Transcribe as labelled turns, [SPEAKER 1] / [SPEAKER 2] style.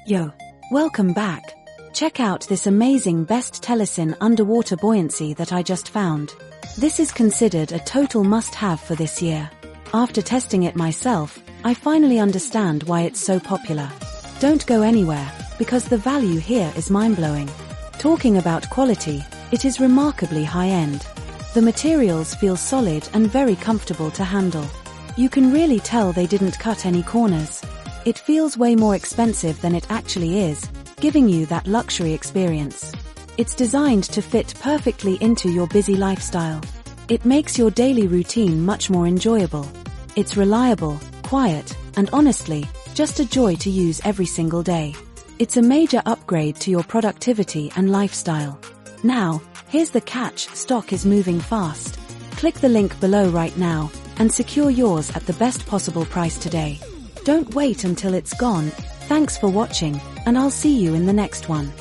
[SPEAKER 1] Yo, welcome back. Check out this amazing best Telesin underwater buoyancy that I just found. This is considered a total must-have for this year. After testing it myself, I finally understand why it's so popular. Don't go anywhere, because the value here is mind-blowing. Talking about quality, it is remarkably high-end. The materials feel solid and very comfortable to handle. You can really tell they didn't cut any corners. It feels way more expensive than it actually is, giving you that luxury experience. It's designed to fit perfectly into your busy lifestyle. It makes your daily routine much more enjoyable. It's reliable, quiet, and honestly, just a joy to use every single day. It's a major upgrade to your productivity and lifestyle. Now, here's the catch: stock is moving fast. Click the link below right now and secure yours at the best possible price today. Don't wait until it's gone. Thanks for watching, and I'll see you in the next one.